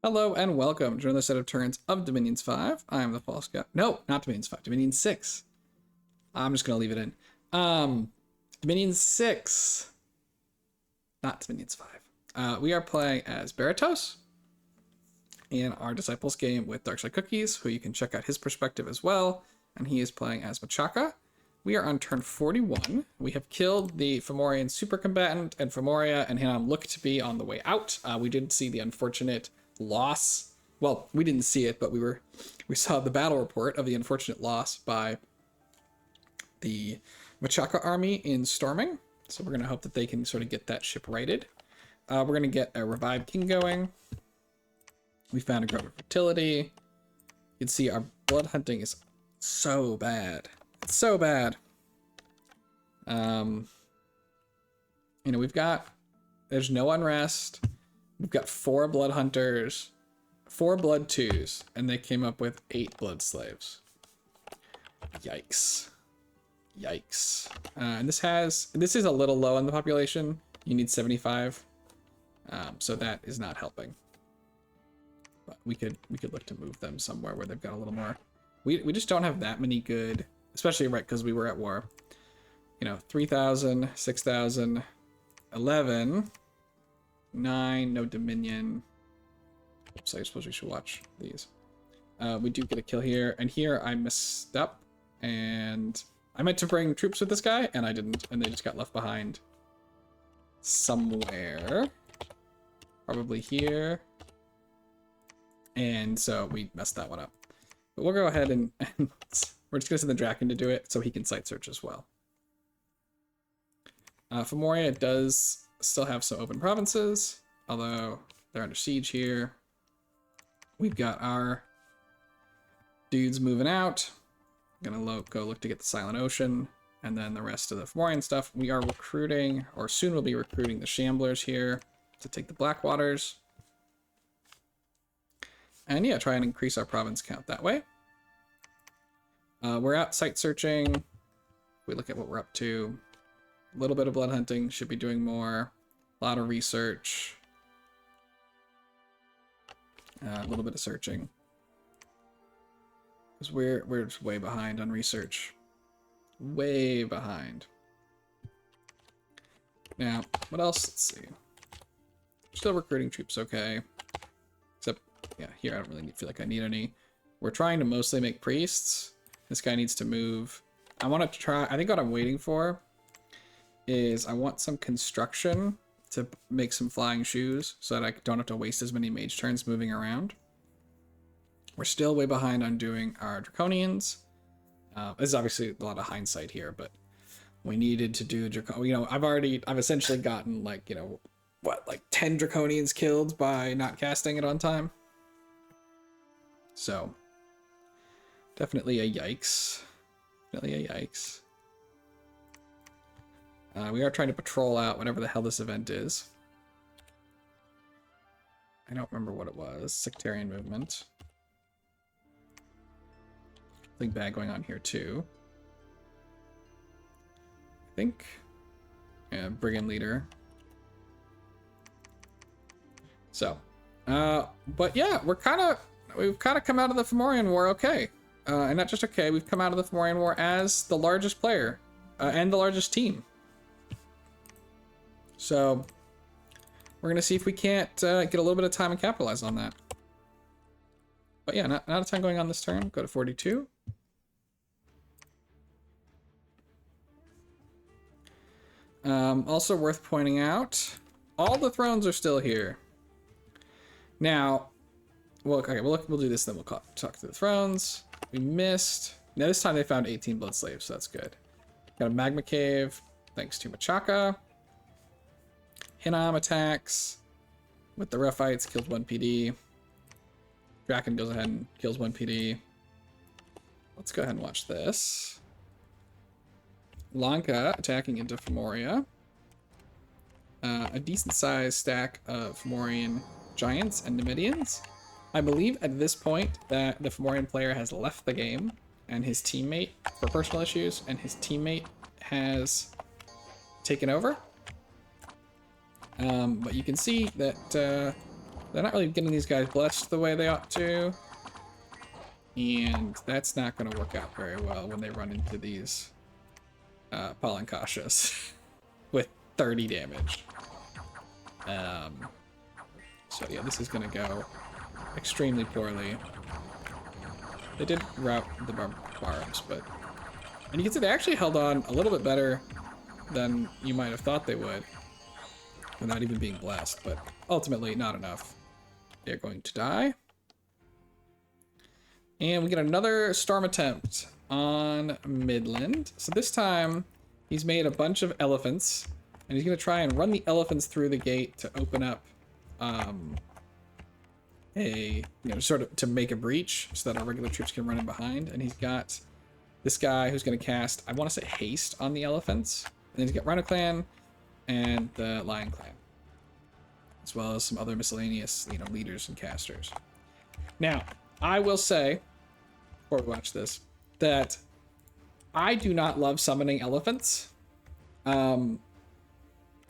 Hello and welcome to another set of turns of Dominions 5. I am the false guy. No, not Dominions 5, Dominions 6. I'm just going to leave it in. Dominions 6, not Dominions 5. We are playing as Baratos in our Disciples game with Darkside Cookies, who you can check out his perspective as well. And he is playing as Machaka. We are on turn 41. We have killed the Fomorian super combatant, and Fomoria and Hinam look to be on the way out. We did see the unfortunate loss. Well, we didn't see it, but we saw the battle report of the unfortunate loss by the Machaka army in storming. So we're going to hope that they can sort of get that ship righted. We're going to get a Revive King going. We found a Grove of Fertility. You can see our blood hunting is so bad. It's so bad. There's no unrest. We've got 4 blood hunters, 4 blood 2s, and they came up with 8 blood slaves. Yikes. Yikes. And this is a little low on the population. You need 75. So that is not helping. But we could look to move them somewhere where they've got a little more. We just don't have that many good, especially right because we were at war. 3,000, 6,000, 11. 9, no Dominion. So I suppose we should watch these. We do get a kill here, and here I messed up, and I meant to bring troops with this guy, and I didn't, and they just got left behind somewhere. Probably here. And so we messed that one up. But we'll go ahead and we're just going to send the Draken to do it so he can site search as well. Fomoria does still have some open provinces, although they're under siege here. We've got our dudes moving out. Gonna go look to get the Silent Ocean, and then the rest of the Fomorian stuff. We are recruiting, or soon we'll be recruiting the Shamblers here to take the Blackwaters. And yeah, try and increase our province count that way. We're out site searching. If we look at what we're up to. A little bit of blood hunting, should be doing more. A lot of research. A little bit of searching. Because we're just way behind on research. Way behind. Now, what else? Let's see. Still recruiting troops okay. Except, yeah, here I don't really feel like I need any. We're trying to mostly make priests. This guy needs to move. I want to try, I think what I'm waiting for is I want some construction to make some flying shoes so that I don't have to waste as many mage turns moving around. We're still way behind on doing our Draconians. This is obviously a lot of hindsight here, but we needed to do I've essentially gotten like 10 Draconians killed by not casting it on time. So definitely a yikes. Definitely a yikes. We are trying to patrol out whatever the hell this event is. I don't remember what it was. Sectarian movement. Something bad going on here too. I think. Yeah, brigand leader. So, but yeah, we've kind of come out of the Fomorian War okay, and not just okay. We've come out of the Fomorian War as the largest player and the largest team. So we're gonna see if we can't get a little bit of time and capitalize on that. But yeah, not a ton going on this turn. Go to 42. Also worth pointing out, all the thrones are still here. Now, well, okay, we'll do this, then we'll talk to the thrones. We missed. Now this time they found 18 blood slaves, so that's good. Got a magma cave, thanks to Machaka. Hinam attacks with the Rephites, kills 1 PD. Draken goes ahead and kills 1 PD. Let's go ahead and watch this. Lanka attacking into Fomoria. A decent sized stack of Fomorian giants and Numidians. I believe at this point that the Fomorian player has left the game and his teammate for personal issues, and his teammate has taken over. But you can see that They're not really getting these guys blessed the way they ought to. And that's not going to work out very well when they run into these Pollen Kashas with 30 damage. So yeah, this is going to go extremely poorly. They did rout the barbs, but... And you can see they actually held on a little bit better than you might have thought they would without even being blessed, but ultimately not enough. They're going to die. And we get another storm attempt on Midland. So this time, he's made a bunch of elephants, and he's going to try and run the elephants through the gate to open up sort of to make a breach so that our regular troops can run in behind. And he's got this guy who's going to cast, I want to say haste on the elephants. And then he's got Rhino Clan and the Lion Clan, as well as some other miscellaneous, leaders and casters. Now, I will say, before we watch this, that I do not love summoning elephants.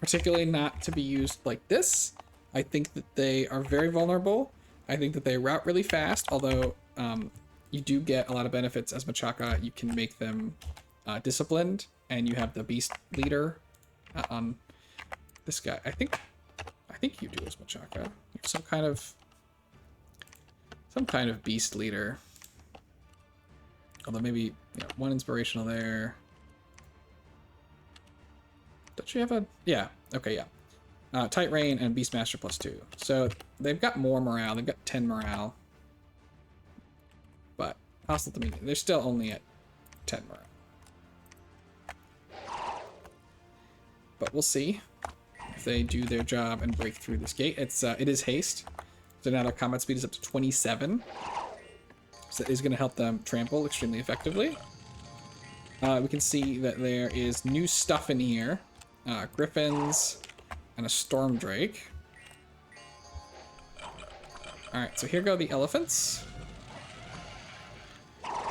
Particularly not to be used like this. I think that they are very vulnerable. I think that they route really fast, although you do get a lot of benefits as Machaka. You can make them disciplined, and you have the beast leader on this guy. I think you do as Machaka. You have some kind of beast leader. Although maybe one inspirational there. Don't you have a... Yeah. Okay, yeah. Tight Rain and Beastmaster +2. So they've got more morale. They've got 10 morale. But hostile Dominion, they're still only at 10 morale. But we'll see if they do their job and break through this gate. It is haste. So now their combat speed is up to 27. So it is going to help them trample extremely effectively. We can see that there is new stuff in here. Griffins and a Storm Drake. Alright, so here go the elephants.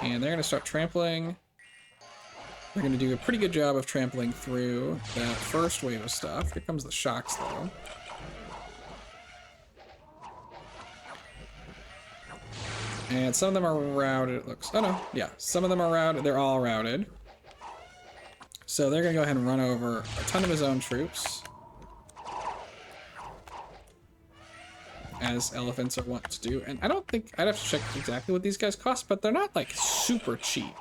And they're going to start trampling. They're going to do a pretty good job of trampling through that first wave of stuff. Here comes the shocks, though. And some of them are routed, it looks. Oh, no. Yeah, some of them are routed. They're all routed. So they're going to go ahead and run over a ton of his own troops, as elephants are wont to do. And I don't think... I'd have to check exactly what these guys cost, but they're not, like, super cheap.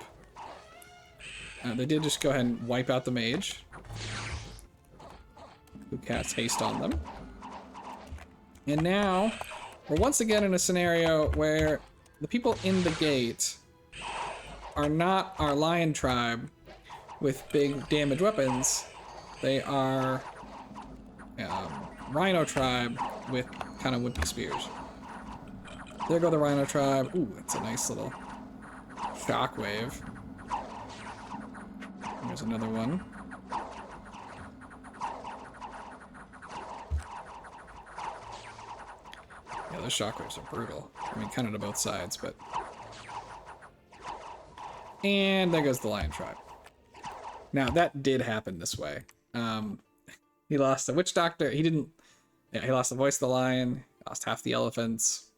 They did just go ahead and wipe out the mage, who casts haste on them. And now, we're once again in a scenario where the people in the gate are not our lion tribe with big damage weapons. They are Rhino tribe with kind of wimpy spears. There go the Rhino tribe. Ooh, that's a nice little shockwave. There's another one. Yeah, those shockwaves are brutal. I mean, kind of to both sides, but... And there goes the Lion tribe. Now, that did happen this way. He lost the Witch Doctor. He didn't... Yeah, he lost the Voice of the Lion. Lost half the elephants.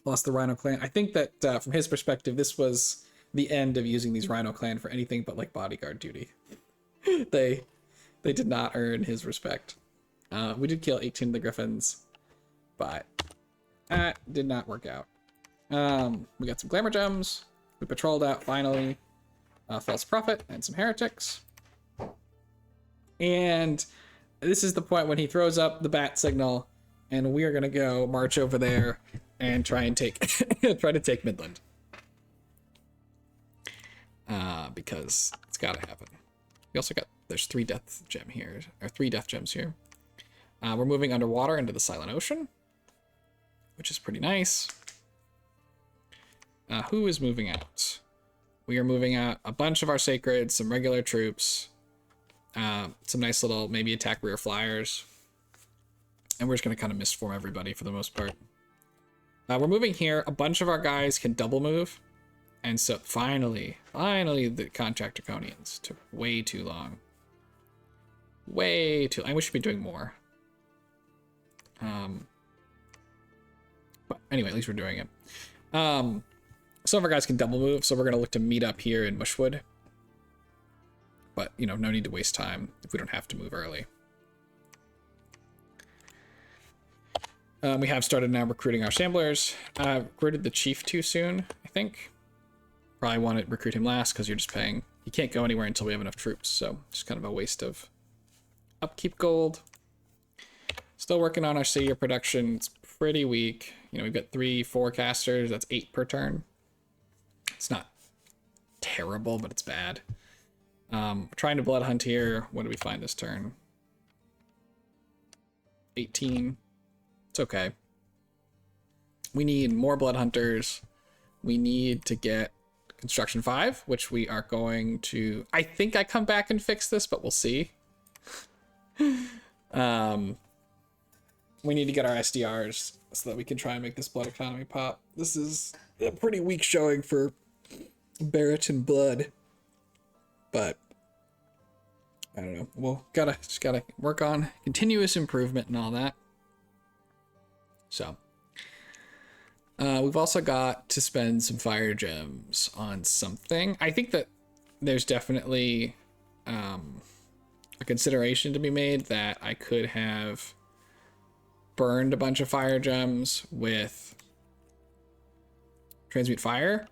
Lost the Rhino Clan. I think that, from his perspective, this was the end of using these Rhino Clan for anything but, like, bodyguard duty. They did not earn his respect. We did kill 18 of the Griffins, but that did not work out. We got some Glamour Gems. We patrolled out, finally, False Prophet and some Heretics. And this is the point when he throws up the bat signal, and we are going to go march over there and try and take try to take Midland. Because it's got to happen. We also got, there's 3 death gems here. We're moving underwater into the Silent Ocean, which is pretty nice. Who is moving out? We are moving out a bunch of our sacred, some regular troops, some nice little maybe attack rear flyers, and we're just going to kind of misform everybody for the most part. We're moving here. A bunch of our guys can double move, and so finally the Contract Draconians took way too long. Way too long. We should be doing more. But anyway, at least we're doing it. Some of our guys can double move, so we're going to look to meet up here in Mushwood. But, you know, no need to waste time if we don't have to move early. We have started now recruiting our samblers. Recruited the chief too soon, I think. Probably want to recruit him last because you're just paying. You can't go anywhere until we have enough troops, so just kind of a waste of upkeep gold. Still working on our Seer production. It's pretty weak. You know, we've got 3 forecasters. That's 8 per turn. It's not terrible, but it's bad. Trying to blood hunt here. What do we find this turn? 18. It's okay. We need more blood hunters. We need to get construction 5, which we are going to. I think I come back and fix this, but we'll see. We need to get our SDRs so that we can try and make this blood economy pop. This is a pretty weak showing for Barrett and blood, but I don't know. We'll just gotta work on continuous improvement and all that. So we've also got to spend some fire gems on something. I think that there's definitely a consideration to be made that I could have burned a bunch of fire gems with transmute fire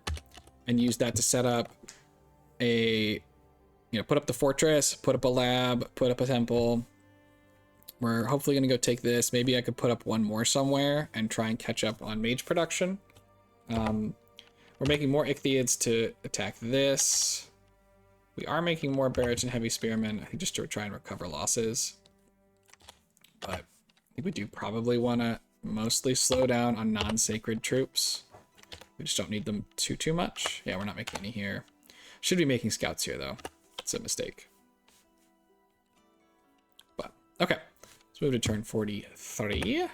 and used that to set up a, you know, put up the fortress, put up a lab, put up a temple. We're hopefully going to go take this. Maybe I could put up one more somewhere and try and catch up on mage production. We're making more Ichthyids to attack this. We are making more Barrett and Heavy Spearmen, I think, just to try and recover losses. But I think we do probably want to mostly slow down on non-sacred troops. We just don't need them too much. Yeah, we're not making any here. Should be making scouts here, though. It's a mistake. But, okay. Let's move to turn 43.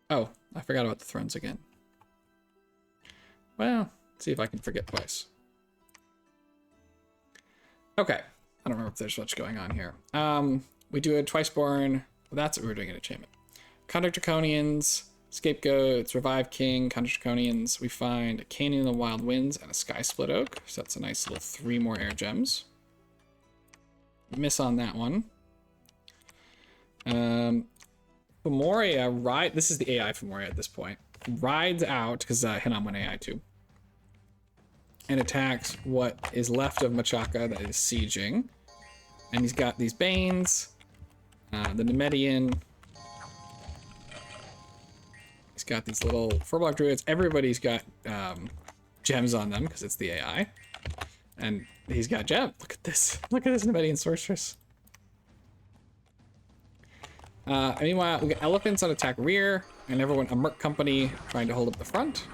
Oh, I forgot about the thrones again. Well, let's see if I can forget twice. Okay. I don't remember if there's much going on here. We do a Twiceborn. Well, that's what we're doing in Enchantment. Conduct Draconians, Scapegoats, Revive King, Conduct Draconians. We find a Canyon in the Wild Winds and a Sky Split Oak. So that's a nice little 3 more air gems. Miss on that one. Femoria this is the AI Femoria at this point. Rides out, because Hinam went AI too. And attacks what is left of Machaka that is sieging. And he's got these Banes, the Nemedian. He's got these little Furblock Druids. Everybody's got gems on them because it's the AI. And he's got gem. Look at this. Look at this Nemedian Sorceress. Meanwhile, we got Elephants on attack rear, and everyone, a Merc Company trying to hold up the front.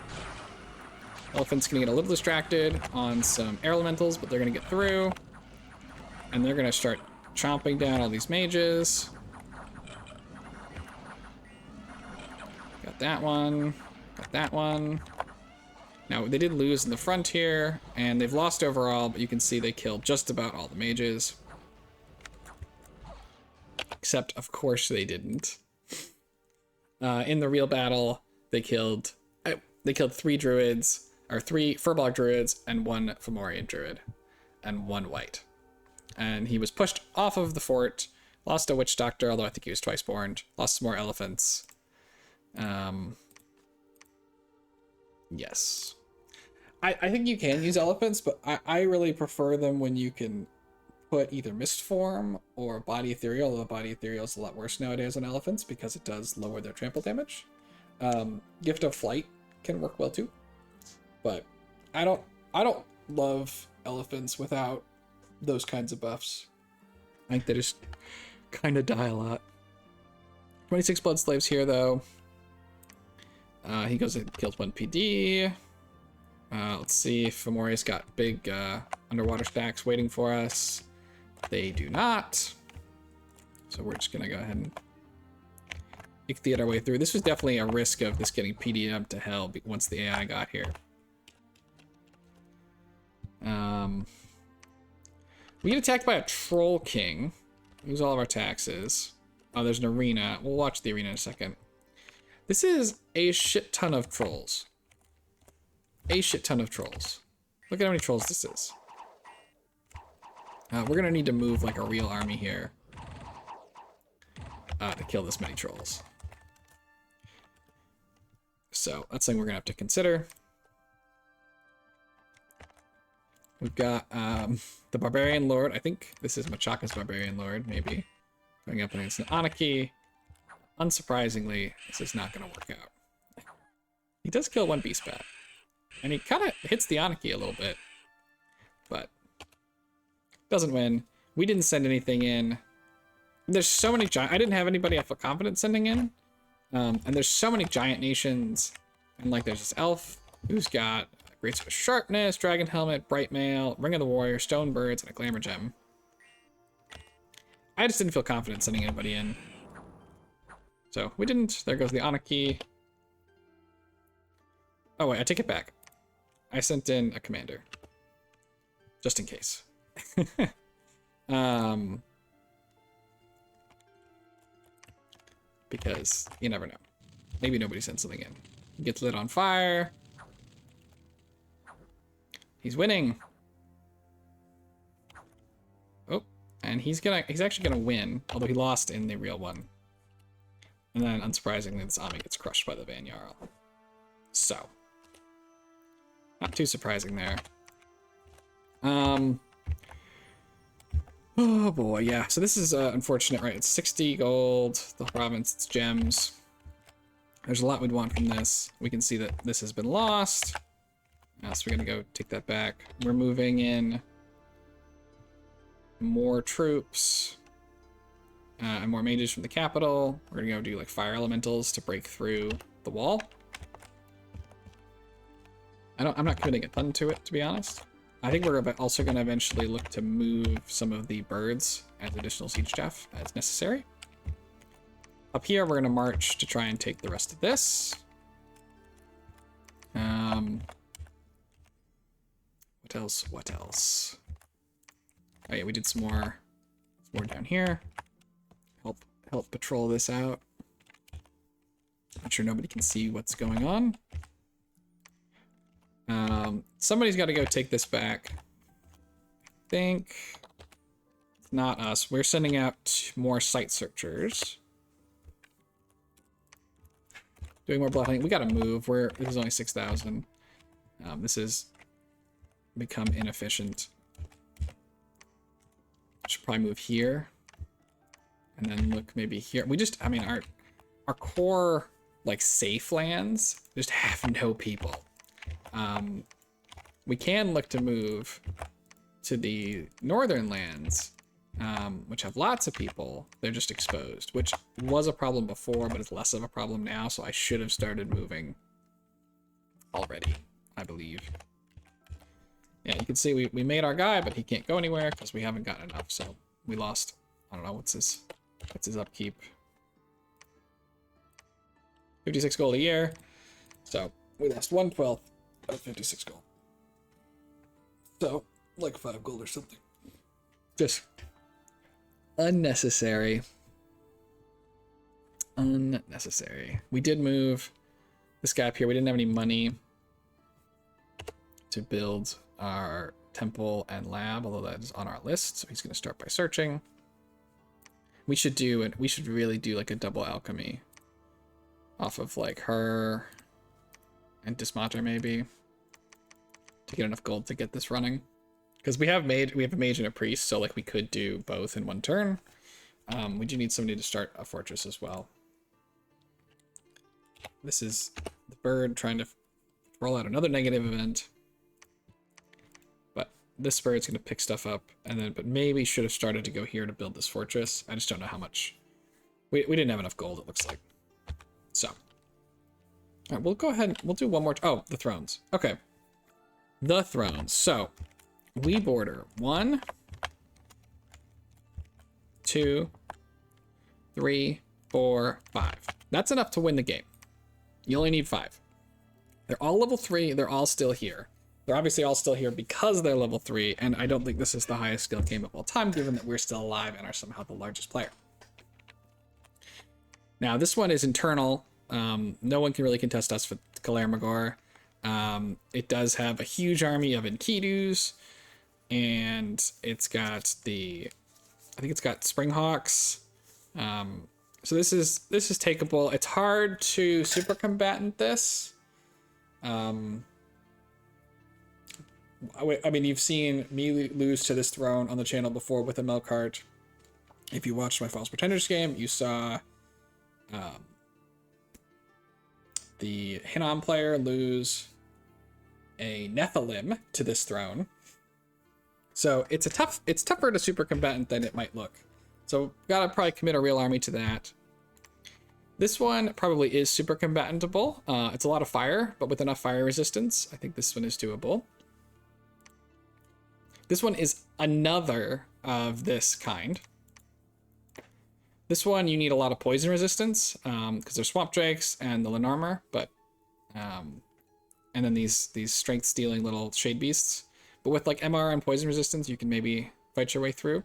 Elephants gonna get a little distracted on some air elementals, but they're gonna get through. And they're gonna start chomping down all these mages. Got that one. Got that one. Now, they did lose in the front here, and they've lost overall, but you can see they killed just about all the mages. Except, of course, they didn't. In the real battle, they killed 3 druids, or 3 Furblock druids, and 1 Fomorian druid, and 1 white. And he was pushed off of the fort, lost a witch doctor, although I think he was Twiceborn, lost some more elephants. Yes. I think you can use elephants, but I really prefer them when you can put either Mist Form or Body Ethereal, although Body Ethereal is a lot worse nowadays on elephants because it does lower their trample damage. Gift of Flight can work well too, but I don't love elephants without those kinds of buffs. I think they just kind of die a lot. 26 Blood Slaves here though. He goes and kills 1 PD. Let's see if Fomoria's got big underwater stacks waiting for us. They do not. So we're just gonna go ahead and Ichthyid our way through. This was definitely a risk of this getting PD'd up to hell once the AI got here. We get attacked by a Troll King. Lose all of our taxes. Oh, there's an arena. We'll watch the arena in a second. This is a shit ton of trolls. A shit ton of trolls. Look at how many trolls this is. We're gonna need to move like a real army here to kill this many trolls. So that's something we're gonna have to consider. We've got the Barbarian Lord. I think this is Machaka's Barbarian Lord, maybe. Going up against an Anarchy. Unsurprisingly, this is not going to work out. He does kill one Beast Bat. And he kind of hits the Anarchy a little bit. But doesn't win. We didn't send anything in. There's so many giant... I didn't have anybody I feel confident sending in. And there's so many giant nations. And like there's this elf who's got Great Sword of Sharpness, Dragon Helmet, Bright Mail, Ring of the Warrior, Stone Birds, and a Glamour Gem. I just didn't feel confident sending anybody in. So we didn't. There goes the Anarchy. Oh wait, I take it back. I sent in a commander. Just in case. Because you never know. Maybe nobody sent something in. He gets lit on fire. He's winning. Oh, and he's actually gonna win, although he lost in the real one. And then, unsurprisingly, this army gets crushed by the Van Jarl. So, not too surprising there. Oh boy, yeah. So this is unfortunate, right? It's 60 gold, the province, it's gems. There's a lot we'd want from this. We can see that this has been lost. So we're gonna go take that back. We're moving in more troops and more mages from the capital. We're gonna go do like fire elementals to break through the wall. I'm not committing a ton to it, to be honest. I think we're also gonna eventually look to move some of the birds as additional siege staff as necessary. Up here, we're gonna march to try and take the rest of this. What else? What else? Oh yeah, we did some more down here. Help patrol this out. Make sure nobody can see what's going on. Somebody's got to go take this back. I think it's not us. We're sending out more site searchers. Doing more blood hunting. We got to move. This is only 6,000. This has become inefficient. Should probably move here, and then look maybe here. I mean, our core like safe lands just have no people. We can look to move to the northern lands, which have lots of people. They're just exposed, which was a problem before, but it's less of a problem now. So I should have started moving already, I believe. Yeah, you can see we made our guy, but he can't go anywhere because we haven't gotten enough. So we lost. I don't know what's his upkeep. 56 gold a year. So we lost 1/12 of 56 gold. So like 5 gold or something. Just unnecessary. Unnecessary. We did move this guy up here. We didn't have any money to build our temple and lab, although that is on our list. So he's going to start by searching. We should really do like a double alchemy off of like her and Dismater maybe to get enough gold to get this running. Because we have a mage and a priest, so like we could do both in one turn. We do need somebody to start a fortress as well. This is the bird trying to roll out another negative event. But this bird's going to pick stuff up, but maybe should have started to go here to build this fortress. I just don't know how much. We didn't have enough gold, it looks like. So. All right, we'll go ahead and we'll do one more. Oh, the thrones. Okay. The thrones. So, we border 1, 2, 3, 4, 5. That's enough to win the game. You only need 5. They're all level 3. They're all still here. They're obviously all still here because they're level 3, and I don't think this is the highest skill game of all time, given that we're still alive and are somehow the largest player. Now this one is internal. No one can really contest us for Kalermagor. It does have a huge army of Enkidus, and it's got I think it's got Springhawks. So this is takeable. It's hard to super combatant this. I mean, you've seen me lose to this throne on the channel before with a Melkart. If you watched my False Pretenders game, you saw the Hinnom player lose a Nephilim to this throne. So it's tougher to super combatant than it might look. So gotta probably commit a real army to that. This one probably is super combatantable. It's a lot of fire, but with enough fire resistance, I think this one is doable. This one is another of this kind. This one you need a lot of poison resistance because there's swamp drakes and the Lenarmer, but and then these strength stealing little shade beasts. But with like MR and poison resistance, you can maybe fight your way through.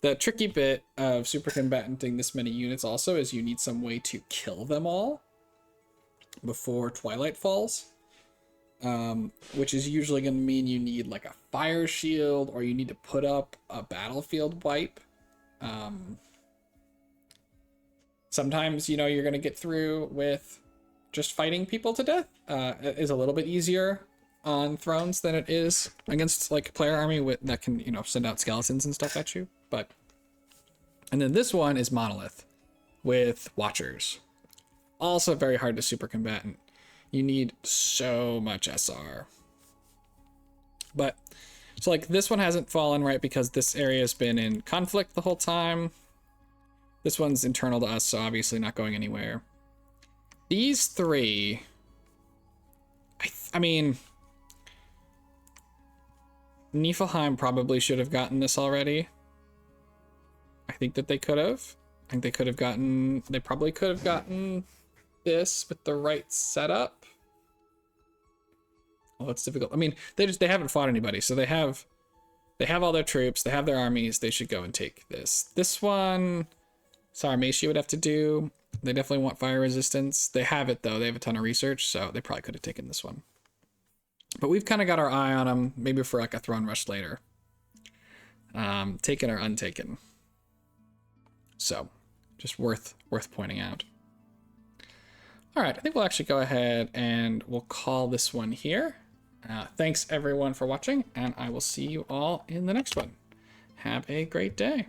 The tricky bit of super combatanting this many units also is you need some way to kill them all before Twilight falls. Which is usually going to mean you need like a fire shield, or you need to put up a battlefield wipe. Sometimes, you know, you're going to get through with just fighting people to death. It is a little bit easier on thrones than it is against like a player army that can, you know, send out skeletons and stuff at you. And then this one is Monolith with Watchers. Also very hard to super combatant. You need so much SR. But, so like this one hasn't fallen, right, because this area has been in conflict the whole time. This one's internal to us, so obviously not going anywhere. These three, I mean, Niflheim probably should have gotten this already. I think that they could have. I think they probably could have gotten this with the right setup. Oh, it's difficult. I mean, they haven't fought anybody, so they have all their troops, they have their armies, they should go and take this. This one, Sarmatia would have to do. They definitely want fire resistance. They have it though, they have a ton of research, so they probably could have taken this one. But we've kind of got our eye on them, maybe for like a throne rush later. Taken or untaken. So, just worth pointing out. All right, I think we'll actually go ahead and we'll call this one here. Thanks everyone for watching, and I will see you all in the next one. Have a great day.